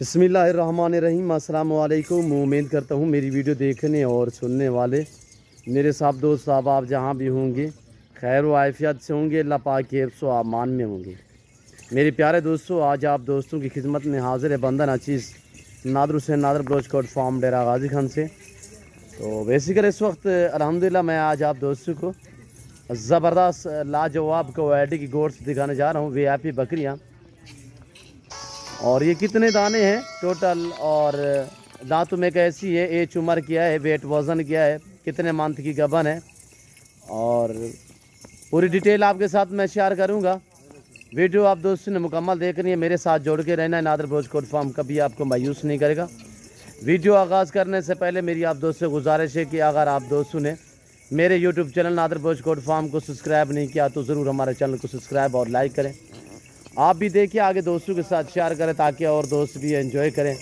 बिस्मिल्लाहिर्रहमानिर्रहीम। अस्सलाम वालेकुम। उम्मीद करता हूँ मेरी वीडियो देखने और सुनने वाले मेरे साहब दोस्त साहब आप जहाँ भी होंगे खैर व आफियत से होंगे, अल्लाह पाक के हिफ्ज़ व अमान में होंगे। मेरे प्यारे दोस्तों, आज आप दोस्तों की खिदमत में हाजिर है बंदा नाचीज़ Nadar Hussain Nadar broach coat farm Dera Ghazi Khan से। तो बेसिकली इस वक्त अल्हम्दुलिल्लाह मैं आज आप दोस्तों को ज़बरदस्त लाजवाब क्वालिटी की गोश्त दिखाने जा रहा हूँ। VIP बकरियाँ, और ये कितने दाने हैं टोटल, और दांतों में कैसी है, एज उम्र क्या है, वेट वज़न क्या है, कितने मंथ की गबन है, और पूरी डिटेल आपके साथ मैं शेयर करूंगा। वीडियो आप दोस्तों ने मुकम्मल देखनी है, मेरे साथ जोड़ के रहना है। नादर ब्रोच कोट फार्म कभी आपको मायूस नहीं करेगा। वीडियो आगाज़ करने से पहले मेरी आप दोस्तों से गुजारिश है कि अगर आप दोस्तों ने मेरे यूट्यूब चैनल नादर ब्रोच कोट फार्म को सब्सक्राइब नहीं किया तो ज़रूर हमारे चैनल को सब्सक्राइब और लाइक करें। आप भी देखिए, आगे दोस्तों के साथ शेयर करें ताकि और दोस्त भी एंजॉय करें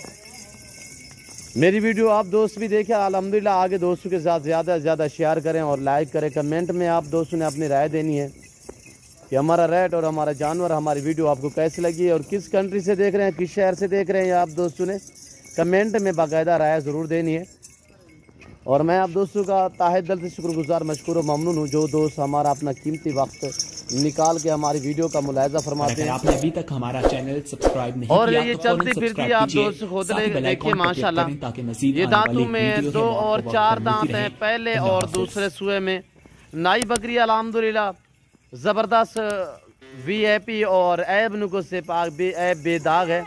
मेरी वीडियो। आप दोस्त भी देखें अल्हम्दुलिल्लाह, आगे दोस्तों के साथ ज़्यादा से ज़्यादा शेयर करें और लाइक करें। कमेंट में आप दोस्तों ने अपनी राय देनी है कि हमारा रेट और हमारा जानवर, हमारी वीडियो आपको कैसी लगी है और किस कंट्री से देख रहे हैं, किस शहर से देख रहे हैं। आप दोस्तों ने कमेंट में बाकायदा राय ज़रूर देनी है। और मैं आप दोस्तों का ताहे दिल से शुक्रगुजार मशकूर व ममनून हूँ जो दोस्त हमारा अपना कीमती वक्त निकाल के हमारी वीडियो का मुलाहिजा फरमाते हैं। आपने अभी तक हमारा चैनल सब्सक्राइब नहीं और किया ये तो चलती फिरती आप दोस्त खुद देखिए माशाल्लाह, ये दांतों में 2 और 4 दांत हैं पहले और दूसरे सुए में। नाई बकरी अल्हम्दुलिल्लाह ज़बरदस्त VIP और ऐब नुको से पाक ऐब बेदाग है।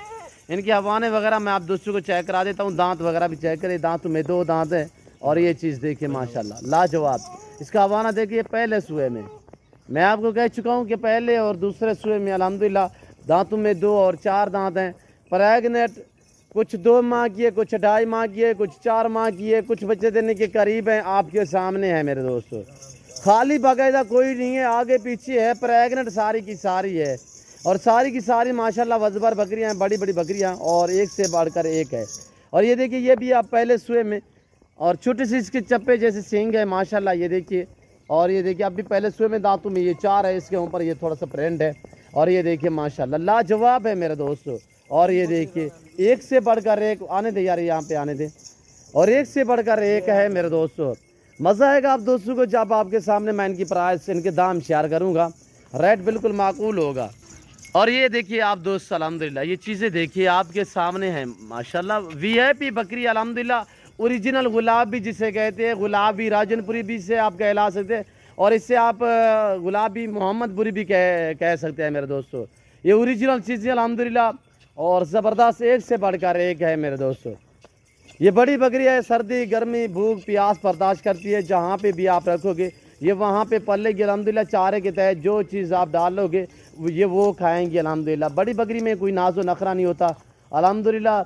इनके हवाने वगैरह मैं आप दोस्तों को चेक करा देता हूँ, दांत वगैरह भी चेक करें। दांतों में 2 दांत है और ये चीज़ देखिए माशाल्लाह लाजवाब। इसका हवाना देखिए पहले सुए में, मैं आपको कह चुका हूँ कि पहले और दूसरे सुए में अल्हम्दुलिल्लाह दांतों में 2 और 4 दांत हैं। प्रेगनेंट कुछ 2 माह की है, कुछ 2.5 माह की है, कुछ 4 माह की है, कुछ बच्चे देने के करीब हैं। आपके सामने है मेरे दोस्तों, खाली बाकायदा कोई नहीं है, आगे पीछे है, प्रेगनेंट सारी की सारी है और सारी की सारी माशाल्लाह वजबर बकरियाँ हैं, बड़ी बड़ी बकरियाँ, और एक से बढ़कर एक है। और ये देखिए ये भी आप पहले सुए में, और छोटे से इसके चप्पे जैसे सींग है माशाल्लाह, ये देखिए। और ये देखिए अभी पहले सुए में दांतों में ये 4 है, इसके ऊपर ये थोड़ा सा प्रिंट है, और ये देखिए माशाल्लाह लाजवाब है मेरे दोस्तों। और ये देखिए एक से बढ़कर एक, आने दे यार यहाँ पे आने दे, और एक से बढ़कर एक है मेरे दोस्तों। मज़ा आएगा आप दोस्तों को जब आपके सामने मैं इनकी प्राइस, इनके दाम शेयर करूँगा, रेट बिल्कुल माकूल होगा। और ये देखिए आप दोस्त अल्हम्दुलिल्लाह ये चीज़ें देखिए आपके सामने हैं माशाल्लाह। VIP बकरी अल्हम्दुलिल्लाह, ओरिजिनल गुलाबी जिसे कहते हैं, गुलाबी राजनपुरी भी से आप कहला सकते हैं, और इससे आप गुलाबी मोहम्मदपुरी भी कह सकते हैं मेरे दोस्तों। ये ओरिजिनल चीज़ें अल्हम्दुलिल्लाह, और ज़बरदस्त एक से बढ़कर एक है मेरे दोस्तों। ये बड़ी बकरी है, सर्दी गर्मी भूख प्यास बर्दाश्त करती है, जहाँ पे भी आप रखोगे ये वहाँ पे पलेगी अल्हम्दुलिल्लाह। चारे के तहत जो चीज़ आप डालोगे ये वो खाएंगी अल्हम्दुलिल्लाह। बड़ी बकरी में कोई नाजो नखरा नहीं होता अल्हम्दुलिल्लाह।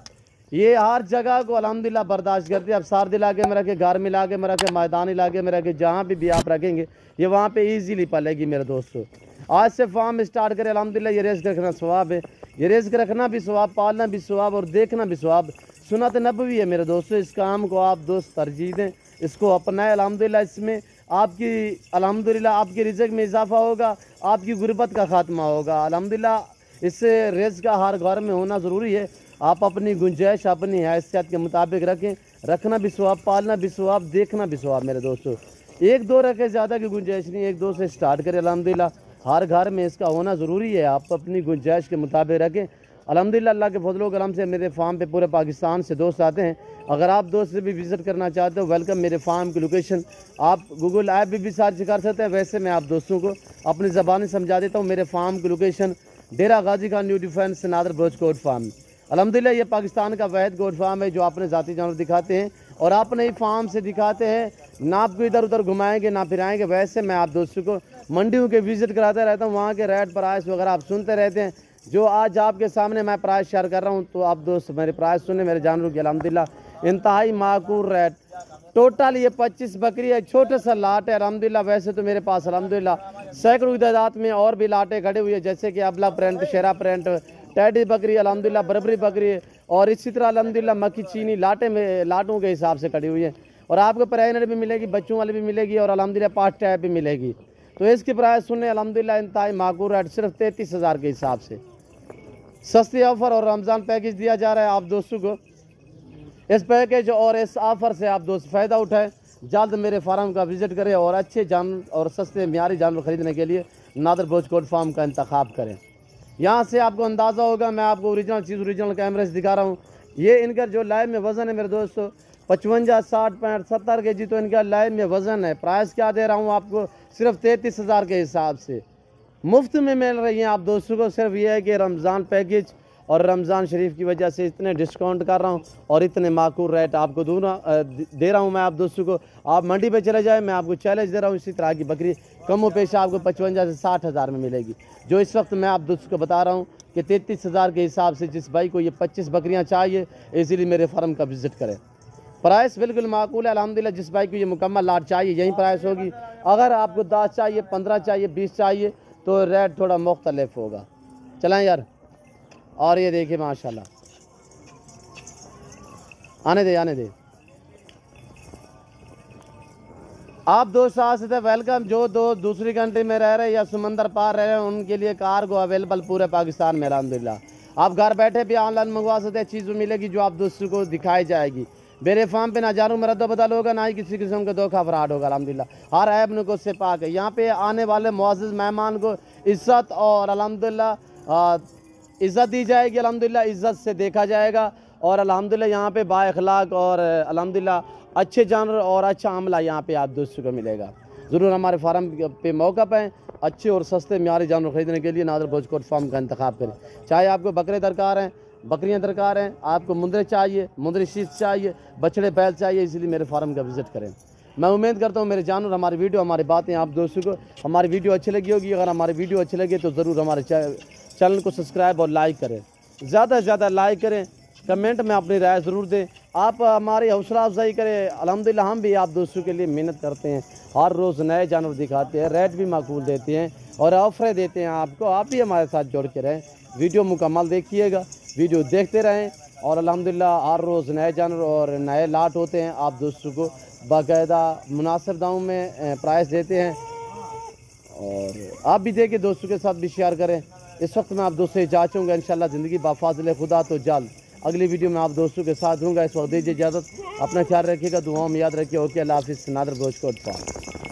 ये हर जगह को अल्हम्दुलिल्लाह बर्दाश्त करती है। आप सर्द इलाके में रखे, गर्म इलाके में रखे, मैदानी इलाके में रखे, जहाँ भी आप रखेंगे ये वहाँ पे इजीली पलेगी मेरे दोस्तों। आज से फार्म स्टार्ट करें अल्हम्दुलिल्लाह। ये रिस्क रखना सवाब है, ये रिस्क रखना भी सवाब, पालना भी सवाब और देखना भी सवाब। सुन्नत नबवी है मेरे दोस्तों। इस काम को आप दोस्त तरजीह दें, इसको अपनाएं अल्हम्दुलिल्लाह। इसमें आपकी अल्हम्दुलिल्लाह आपके रिज़्क़ में इजाफा होगा, आपकी गुर्बत का खात्मा होगा अल्हम्दुलिल्लाह। इससे रिज़्क़ का हर घर में होना ज़रूरी है। आप अपनी गुंजाइश अपनी हैसियत के मुताबिक रखें, रखना भी सवाब, पालना भी सवाब, देखना भी सवाब मेरे दोस्तों। 1-2 रखे, ज़्यादा की गुंजाइश नहीं, 1-2 से स्टार्ट करें अल्हम्दुलिल्लाह। हर घर में इसका होना ज़रूरी है, आप अपनी गुंजाइश के मुताबिक रखें अल्हम्दुलिल्लाह। अल्लाह के फजलो करम से मेरे फार्म पे पूरे पाकिस्तान से दोस्त आते हैं। अगर आप दोस्त से भी विज़िट करना चाहते हो, वेलकम। मेरे फार्म की लोकेशन आप गूगल ऐप भी सर्च कर सकते हैं। वैसे मैं आप दोस्तों को अपनी ज़बानी समझा देता हूँ। मेरे फार्म की location Dera Ghazi Khan new defence Nadar broach coat farm अल्हम्दुलिल्लाह। ये पाकिस्तान का वहद गोट फार्म है जो अपने ज़ाती जानवर दिखाते हैं और अपने ही फार्म से दिखाते हैं, ना आपको इधर उधर घुमाएंगे ना फिराएंगे। वैसे मैं आप दोस्तों को मंडियों के विज़िट कराता रहता हूँ, वहाँ के रेट प्राइस वगैरह आप सुनते रहते हैं। जो आज आपके सामने मैं प्राइस शेयर कर रहा हूँ, तो आप दोस्त मेरे प्राइस सुने मेरे जानवरों की अल्हम्दुलिल्लाह इंतहाई माकूल रेट। टोटल ये 25 बकरी है, छोटे सा लाट है अल्हम्दुलिल्लाह। वैसे तो मेरे पास अल्हम्दुलिल्लाह सैकड़ों की तादाद में और भी लाटें खड़ी हुई है, जैसे कि अबला प्रिंट, शेरा प्रिंट, टैडी बकरी अल्हम्दुलिल्लाह, बरबरी बकरी, और इसी तरह अल्हम्दुलिल्लाह मक्खी चीनी लाटे में लाटों के हिसाब से खड़ी हुई है। और आपको प्रेगनेंट भी मिलेगी, बच्चों वाली भी मिलेगी, और अल्हम्दुलिल्लाह पास्ट टाइप भी मिलेगी। तो इसकी प्राइस सुनने अल्हम्दुलिल्लाह इंतहाई माकूल रेट, सिर्फ 33,000 के हिसाब से। सस्ती ऑफ़र और रमज़ान पैकेज दिया जा रहा है आप दोस्तों को। इस पैकेज और इस ऑफ़र से आप दोस्त फ़ायदा उठाएं। जल्द मेरे फार्म का विज़िट करें और अच्छे जानवर और सस्ते म्यारी जानवर ख़रीदने के लिए नादर भोजकोट फार्म का इंतखाब करें। यहाँ से आपको अंदाज़ा होगा, मैं आपको ओरिजिनल चीज़ ओरिजिनल कैमरे से दिखा रहा हूँ। ये इनका जो लाइव में वज़न है मेरे दोस्तों 55, 60, 65, 70 के जी तो इनका लाइव में वज़न है। प्राइस क्या दे रहा हूँ आपको, सिर्फ 33,000 के हिसाब से मुफ्त में मिल रही हैं आप दोस्तों को। सिर्फ ये है कि रमज़ान पैकेज और रमज़ान शरीफ की वजह से इतने डिस्काउंट कर रहा हूँ और इतने माकूल रेट आपको दे रहा हूँ मैं आप दोस्तों को। आप मंडी पे चले जाएं, मैं आपको चैलेंज दे रहा हूँ, इसी तरह की बकरी कम व पेश आपको 55 से 60 हज़ार में मिलेगी। जो इस वक्त मैं आप दोस्तों को बता रहा हूँ कि 33,000 के हिसाब से जिस भाई को ये 25 बकरियाँ चाहिए इजीली मेरे फार्म का विज़िट करें। प्राइस बिल्कुल माकूल है अल्हम्दुलिल्लाह। जिस भाई को ये मुकम्मल लाट चाहिए यही प्राइस होगी। अगर आपको 10 चाहिए, 15 चाहिए, 20 चाहिए तो रेट थोड़ा मुख्तलिफ होगा। चलें यार। और ये देखिए माशाल्लाह, आने दे आप दोस्त आ सकते वेलकम। जो दोस्त दूसरी कंट्री में रह रहे हैं या समंदर पार रह रहे हैं उनके लिए कार्गो अवेलेबल पूरे पाकिस्तान में अल्हम्दुलिल्लाह। आप घर बैठे भी ऑनलाइन मंगवा सकते हैं, चीज़ मिलेगी जो आप दोस्तों को दिखाई जाएगी। मेरे फार्म पे ना हज़ारों में रद्द बदल होगा, ना ही किसी किस्म का धोखा फ्रॉड होगा अल्हम्दुलिल्लाह। हर ऐब नुको से पाक है। यहाँ पे आने वाले मुअज़्ज़ज़ मेहमान को इज़्ज़त और अल्हम्दुलिल्लाह इज़्ज़त दी जाएगी। अल्हम्दुलिल्लाह इज़्ज़त से देखा जाएगा और अल्हम्दुलिल्लाह यहाँ पे बाअखलाक और अल्हम्दुलिल्लाह अच्छे जानवर और अच्छा आमला यहाँ पे आप दोस्तों को मिलेगा। ज़रूर हमारे फार्म पे मौका पाएँ। अच्छे और सस्ते म्यारी जानवर ख़रीदने के लिए नादर भोजकोट फार्म का इंतखाब करें। चाहे आपको बकरे दरकार हैं, बकरियां दरकार हैं, आपको मुंदरे चाहिए, मुंदरी शीश चाहिए, बछड़े बैल चाहिए, इसलिए मेरे फार्म का विज़िट करें। मैं उम्मीद करता हूँ मेरे जानवर, हमारी वीडियो, हमारी बातें आप दोस्तों को हमारी वीडियो अच्छी लगी होगी। अगर हमारी वीडियो अच्छी लगे तो ज़रूर हमारे चैनल को सब्सक्राइब और लाइक करें। ज़्यादा से ज़्यादा लाइक करें, कमेंट में अपनी राय ज़रूर दें। आप हमारी हौसला अफजाई करें। अल्हम्दुलिल्लाह हम भी आप दोस्तों के लिए मेहनत करते हैं, हर रोज़ नए जानवर दिखाते हैं, रेट भी माकूल देते हैं और ऑफरें देते हैं आपको। आप भी हमारे साथ जुड़ के रहें, वीडियो मुकम्मल देखिएगा, वीडियो देखते रहें और अल्हम्दुलिल्लाह हर रोज़ नए जानवर और नए लाट होते हैं आप दोस्तों को बाकायदा मुनासिब दामों में प्राइस देते हैं। और आप भी देखिए, दोस्तों के साथ भी शेयर करें। इस वक्त मैं आप दोस्तों से चाहूँगा इंशाल्लाह ज़िंदगी बाफाज़िल खुदा तो जल्द अगली वीडियो में आप दोस्तों के साथ दूँगा। इस वक्त दीजिए इजाज़त, अपना ख्याल रखिएगा, दुआओं में याद रखिए। ओके, अल्लाह हाफ़िज़। नादर भोजकोट फार्म।